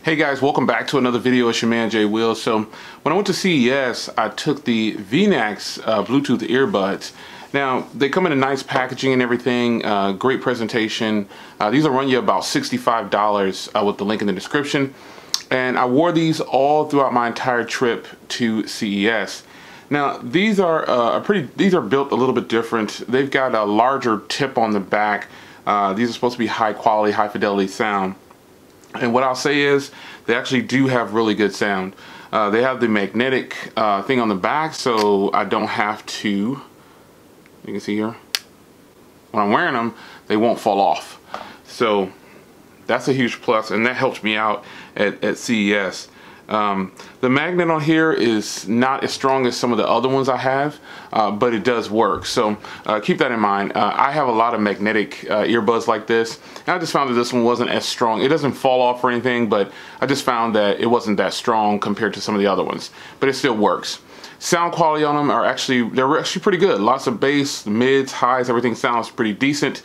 Hey guys, welcome back to another video. It's your man Jay Will. So when I went to CES, I took the VEENAX Bluetooth earbuds. Now they come in a nice packaging and everything, great presentation. These will run you about $65 with the link in the description. And I wore these all throughout my entire trip to CES. Now these are built a little bit different. They've got a larger tip on the back. These are supposed to be high quality, high fidelity sound. And what I'll say is they actually do have really good sound. They have the magnetic thing on the back, so I don't have to, you can see here, when I'm wearing them, they won't fall off. So that's a huge plus, and that helped me out at CES. The magnet on here is not as strong as some of the other ones I have, but it does work. So keep that in mind. I have a lot of magnetic earbuds like this, and I just found that this one wasn't as strong. It doesn't fall off or anything, but I just found that it wasn't that strong compared to some of the other ones, but it still works. Sound quality on them they're actually pretty good. Lots of bass, mids, highs, everything sounds pretty decent.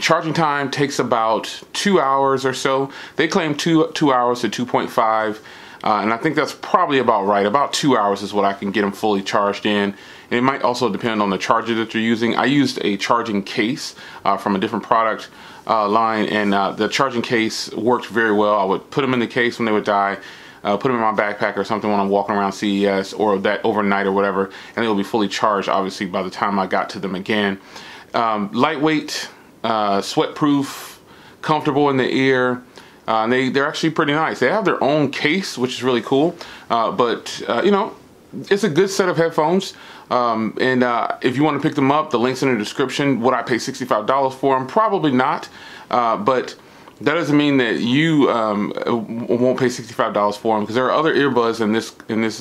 Charging time takes about 2 hours or so. They claim 2 hours to 2.5, and I think that's probably about right. About 2 hours is what I can get them fully charged in. And it might also depend on the charger that you're using. I used a charging case from a different product line, and the charging case worked very well. I would put them in the case when they would die, put them in my backpack or something when I'm walking around CES or that overnight or whatever, and they'll be fully charged obviously by the time I got to them again. Lightweight, sweat-proof, comfortable in the ear. They're actually pretty nice. They have their own case, which is really cool. But you know, it's a good set of headphones. If you want to pick them up, the link's in the description. Would I pay $65 for them? Probably not. But that doesn't mean that you won't pay $65 for them, because there are other earbuds in this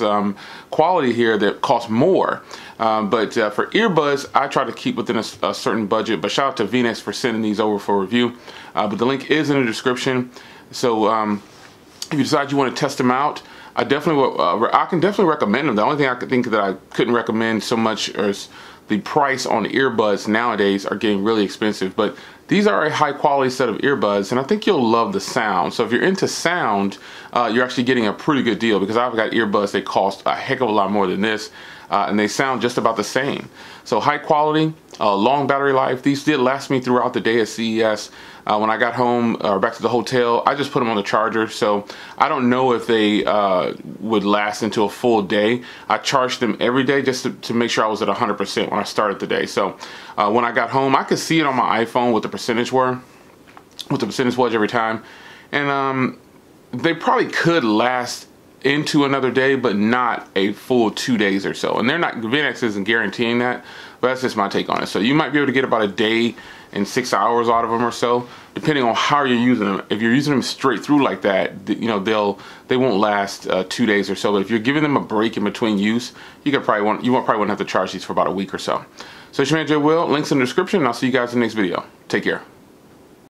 quality here that cost more. But for earbuds, I try to keep within a certain budget. But shout out to VEENAX for sending these over for review. But the link is in the description. So if you decide you want to test them out, I can definitely recommend them. The only thing I could think that I couldn't recommend so much is the price on the earbuds nowadays are getting really expensive. But these are a high quality set of earbuds, and I think you'll love the sound. So if you're into sound, you're actually getting a pretty good deal, because I've got earbuds that cost a heck of a lot more than this, and they sound just about the same. So high quality, long battery life. These did last me throughout the day at CES. When I got home or back to the hotel, I just put them on the charger, so I don't know if they would last into a full day. I charged them every day just to make sure I was at 100% when I started the day. So when I got home, I could see it on my iPhone what the percentage was every time, and they probably could last into another day, but not a full 2 days or so. And VEENAX isn't guaranteeing that, but that's just my take on it. So you might be able to get about a day and 6 hours out of them or so, depending on how you're using them. If you're using them straight through like that, you know, they won't last 2 days or so. But if you're giving them a break in between use, you probably won't have to charge these for about a week or so. So it's your man Jay Will. Links in the description, and I'll see you guys in the next video. Take care.